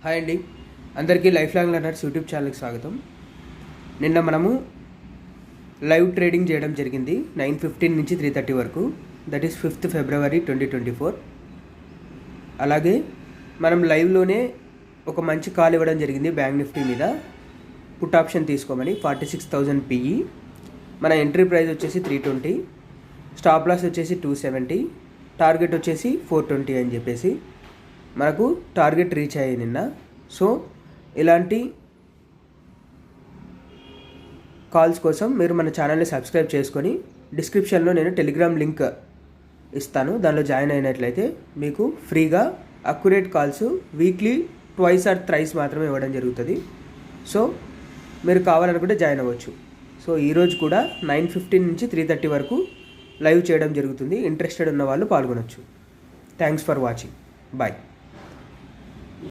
Hi అండి, అందరికీ life long learners YouTube ఛానల్కి స్వాగతం. నిన్న మనము లైవ్ ట్రేడింగ్ చేయడం జరిగింది 9:15 నుంచి 3:30 వరకు. That is 5th February 2024. అలాగే మనం లైవ్లోనే ఒక మంచి కాల్ ఇవ్వడం జరిగింది బ్యాంక్ నిఫ్టీ మీద. పుట్ ఆప్షన్ తీసుకోమని 46,000 PE. మన ఎంట్రీ ప్రైస్ వచ్చేసి 320, స్టాప్ లాస్ వచ్చేసి 270, టార్గెట్ వచ్చేసి 420 అని చెప్పేసి మనకు టార్గెట్ రీచ్ అయ్యాయి నిన్న. సో ఇలాంటి కాల్స్ కోసం మీరు మన ఛానల్ని సబ్స్క్రైబ్ చేసుకొని డిస్క్రిప్షన్లో నేను టెలిగ్రామ్ లింక్ ఇస్తాను, దానిలో జాయిన్ అయినట్లయితే మీకు ఫ్రీగా అక్యురేట్ కాల్స్ వీక్లీ 2 or 3 మాత్రమే ఇవ్వడం జరుగుతుంది. సో మీరు కావాలనుకుంటే జాయిన్ అవ్వచ్చు. సో ఈరోజు కూడా 9:15 నుంచి 3:30 వరకు లైవ్ చేయడం జరుగుతుంది. ఇంట్రెస్టెడ్ ఉన్న వాళ్ళు పాల్గొనవచ్చు. Thanks for watching. బాయ్.